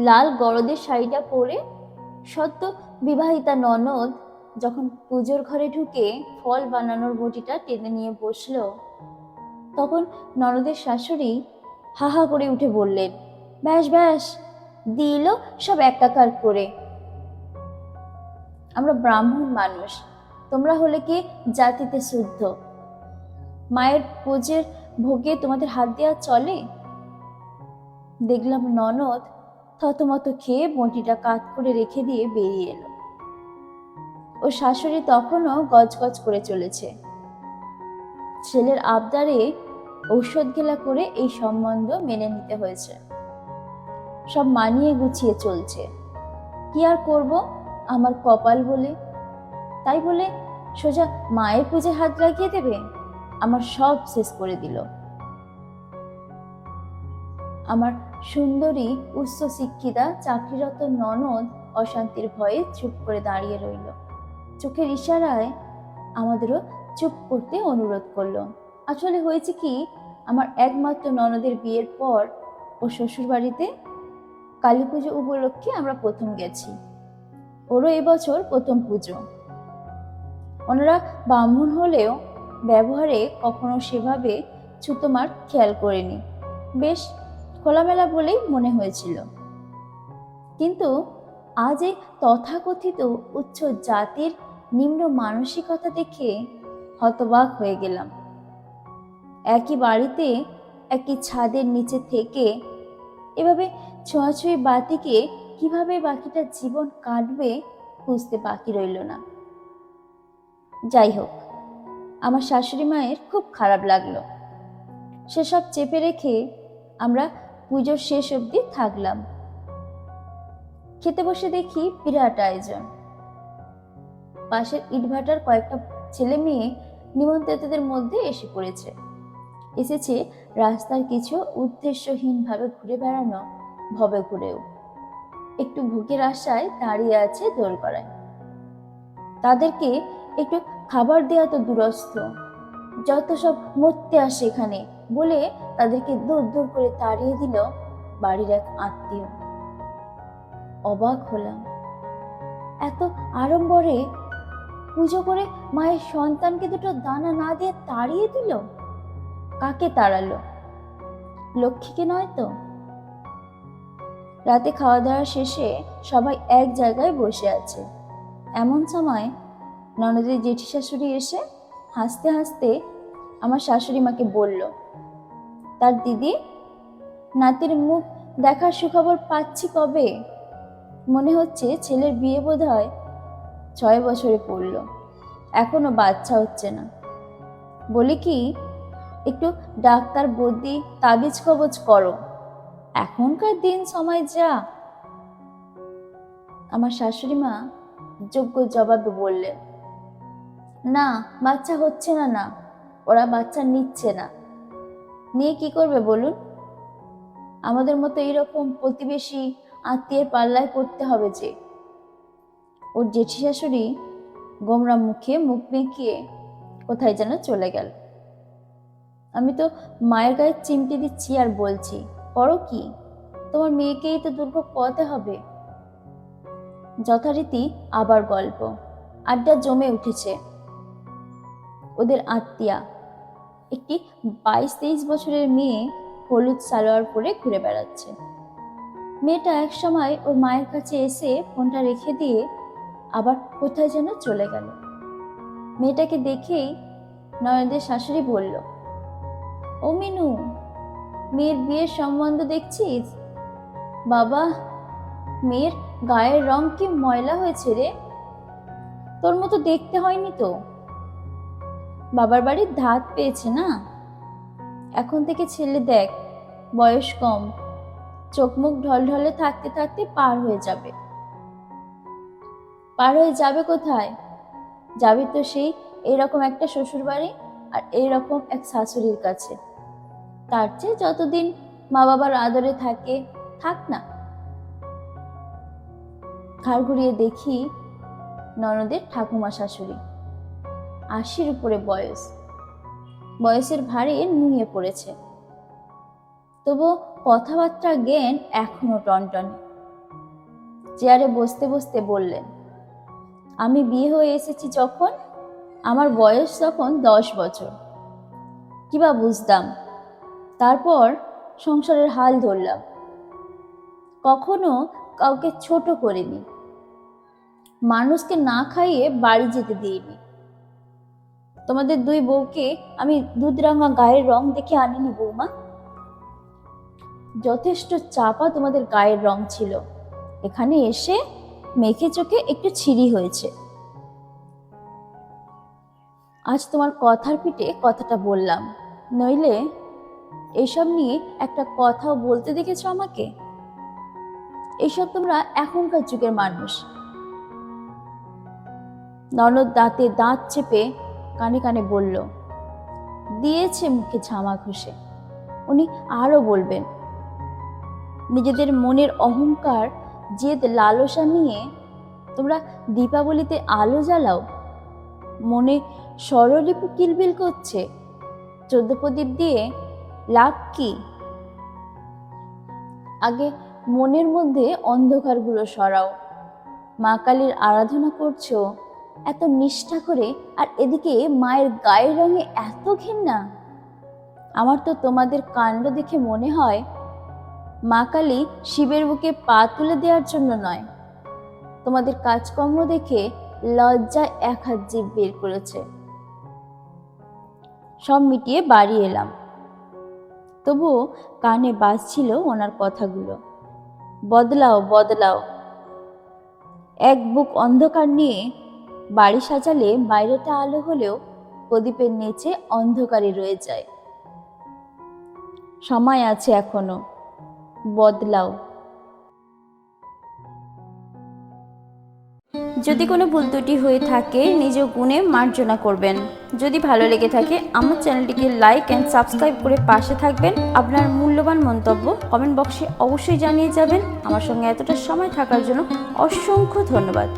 লাল গরদের শাড়িটা পরে সদ্য বিবাহিতা ননদ যখন পুজোর ঘরে ঢুকে ফল বানানোর বটিটা টেনে নিয়ে বসলো, তখন ননদের শাশুড়ি হা হা করে উঠে বললেন, ব্যাস ব্যাস, দিল সব একাকার করে। আমরা ব্রাহ্মণ মানুষ, তোমরা হলে কি জাতিতে শুদ্ধ? মায়ের পুজোর ভোগে তোমাদের হাত দেওয়া চলে? দেখলাম ননদ থতমত খেয়ে বটিটা কাত করে রেখে দিয়ে বেরিয়ে এলো। ও শাশুড়ি তখনও গজগজ করে চলেছে। ছেলের আবদারে ঔষধ গেলা করে এই সম্বন্ধ মেনে নিতে হয়েছে। সব মানিয়ে গুছিয়ে চলছে। কি আর করব, আমার কপাল বলে। তাই বলে সোজা মায়ের পুজোয় হাত লাগিয়ে দেবে? আমার সব শেষ করে দিল। আমার সুন্দরী উচ্চ শিক্ষিতা চাকরিরত ননদ অশান্তির ভয়ে চুপ করে দাঁড়িয়ে রইল। চোখের ইশারায় আমাদেরও চুপ করতে অনুরোধ করলো। আসলে হয়েছে কি, আমার একমাত্র ননদের বিয়ের পর ও শ্বশুর বাড়িতে কালী পুজো উপলক্ষে আমরা প্রথম গেছি। ওরও এবছর প্রথম পুজো। ওনারা ব্রাহ্মণ হলেও ব্যবহারে কখনো সেভাবে ছুতোমার খেয়াল করেনি। বেশ খোলামেলা বলেই মনে হয়েছিল। কিন্তু আজ এই তথাকথিত উচ্চ জাতির নিম্ন মানসিকতা দেখে হতবাক হয়ে গেলাম। একই বাড়িতে একই ছাদের নিচে থেকে এভাবে ছোঁয়াছুঁয়ি বাতিকে কিভাবে বাকিটা জীবন কাটবে বুঝতে বাকি রইল না। যাই হোক, আমার শাশুড়ি মায়ের খুব খারাপ লাগলো। সেসব চেপে রেখে আমরা পুজোর শেষ অবধি থাকলাম। খেতে বসে দেখি বিরাট আয়োজন। পাশের ইটভাটার কয়েকটা ছেলে মেয়ে নিমন্ত্রিতদের মধ্যে এসে পড়েছে। এসেছে রাস্তার কিছু উদ্দেশ্যহীনভাবে ঘুরে বেড়ানো ভবে ঘুরেও। একটু ভোগের আশায় দাঁড়িয়ে আছে দোরগড়ায়। তাদেরকে একটু খাবার দেওয়া তো দূরস্থ, যত সব মরতে আসে এখানে বলে তাদেরকে দূর দূর করে তাড়িয়ে দিল বাড়ির এক আত্মীয়। অবাক হলাম, এত আড়ম্বরে পুজো করে মায়ের সন্তানকে দুটো দানা না দিয়ে তাড়িয়ে দিল। কাকে তাড়ালো? লক্ষ্মীকে নয় তো? রাতে খাওয়া দাওয়া শেষে সবাই এক জায়গায় বসে আছে। এমন সময় ননদের জেঠি শাশুড়ি এসে হাসতে হাসতে আমার শাশুড়ি মাকে বলল, তার দিদি, নাতির মুখ দেখার সুখবর পাচ্ছি কবে? মনে হচ্ছে ছেলের বিয়ে বোধহয় 6 বছরে পড়ল, এখনো বাচ্চা হচ্ছে না। বলি কি, একটু ডাক্তার বদ্যি তাবিজ কবজ করো, এখনকার দিন সময় যা। আমার শাশুড়ি মা যোগ্য জবাবে বললেন, না, বাচ্চা হচ্ছে না, না ওরা বাচ্চা নিচ্ছে না। নিয়ে কি করবে বলুন? আমাদের মতো এইরকম প্রতিবেশী আত্মীয়ের পাল্লায় পড়তে হবে যে। ওর জেঠি শাশুড়ি গোমরা মুখে মুখ বেঁকিয়ে কোথায় যেন চলে গেল। আমি তো মায়ের গায়ে চিমটি দিচ্ছি আর বলছি, করো কি, তোমার মেয়েকেই তো দুর্ভোগ পোহাতে হবে। যথারীতি আবার গল্প আড্ডা জমে উঠেছে। ওদের আত্মীয়া একটি 22-23 বছরের মেয়ে হলুদ সালোয়ার পরে ঘুরে বেড়াচ্ছে। মেয়েটা এক সময় ওর মায়ের কাছে এসে ফোনটা রেখে দিয়ে আবার কোথায় যেন চলে গেল। মেয়েটাকে দেখেই নয়নদের শাশুড়ি বলল, ও মিনু, মেয়ের বিয়ের সম্বন্ধ দেখছিস? বাবা, মেয়ের গায়ের রং কি ময়লা হয়েছে রে, তোর মতো দেখতে হয়নি তো। বাবার বাড়ির ধাত পেয়েছে না, এখন থেকে ছেলে দেখ, বয়স কম, চোখ মুখ ঢলঢলে থাকতে থাকতে পার হয়ে যাবে। পার হয়ে যাবে কোথায়? যাবে তো সেই এইরকম একটা শ্বশুর বাড়ি আর এইরকম এক শাশুড়ির কাছে। তার চেয়ে যতদিন মা বাবার আদরে থাকে থাক না। ঘাড় ঘুরিয়ে দেখি ননদের ঠাকুমা শাশুড়ি, 80-র উপরে বয়স, বয়সের ভারে নুয়ে পড়েছে, তবু কথাবার্তা জ্ঞান এখনো টনটনে। চেয়ারে বসতে বসতে বললেন, আমি বিয়ে হয়ে এসেছি যখন, আমার বয়স তখন 10 বছর, কিবা বুঝতাম। তারপর সংসারের হাল ধরলাম, কখনো কাউকে ছোট করিনি, মানুষকে না খাইয়ে বাড়ি যেতে দিইনি। তোমাদের দুই বউকে আমি দুধরাঙা গায়ের রং দেখে আনিনি বৌমা, যথেষ্ট চাপা তোমাদের গায়ের রং ছিল, এখানে এসে মেখে চোখে একটু ছিঁড়ি হয়েছে। আজ তোমার কথার পিঠে কথাটা বললাম, নইলে এইসব নিয়ে একটা কথাও বলতে দেখেছ আমাকে? এইসব তোমরা এখনকার যুগের মানুষ। ননদ দাঁতে দাঁত চেপে কানে কানে বলল, দিয়েছে মুখে ঝামা ঘষে। উনি আরো বলবেন, নিজেদের মনের অহংকার জেদ লালসা নিয়ে তোমরা দীপাবলিতে আলো জ্বালাও, মনে স্বরলিপি কিলবিল করছে, 14 প্রদীপ দিয়ে লাভ কি? আগে মনের মধ্যে অন্ধকারগুলো সরাও। মা কালীর আরাধনা করছো এত নিষ্ঠা করে, আর এদিকে মায়ের গায়ের রঙে এত ঘেন্না। আমার তো তোমাদের কাণ্ড দেখে মনে হয় মা কালী শিবের বুকে পা তুলে দেওয়ার জন্য নয়, তোমাদের কাজকর্ম দেখে লজ্জায় এক হাত জিভ বের করেছে। সব মিটিয়ে বাড়ি এলাম, তবুও কানে বাজছিল ওনার কথাগুলো, বদলাও বদলাও। এক বুক অন্ধকার নিয়ে বাড়ি সাজালে বাইরেটা আলো হলেও প্রদীপের নিচে অন্ধকারই রয়ে যায়। সময় আছে এখনো, বদলাও। যদি কোনো ভুল ত্রুটি হয়ে থাকে নিজ গুণে মার্জনা করবেন। যদি ভালো লেগে থাকে আমার চ্যানেলটিকে লাইক অ্যান্ড সাবস্ক্রাইব করে পাশে থাকবেন। আপনার মূল্যবান মন্তব্য কমেন্ট বক্সে অবশ্যই জানিয়ে যাবেন। আমার সঙ্গে এতটা সময় থাকার জন্য অসংখ্য ধন্যবাদ।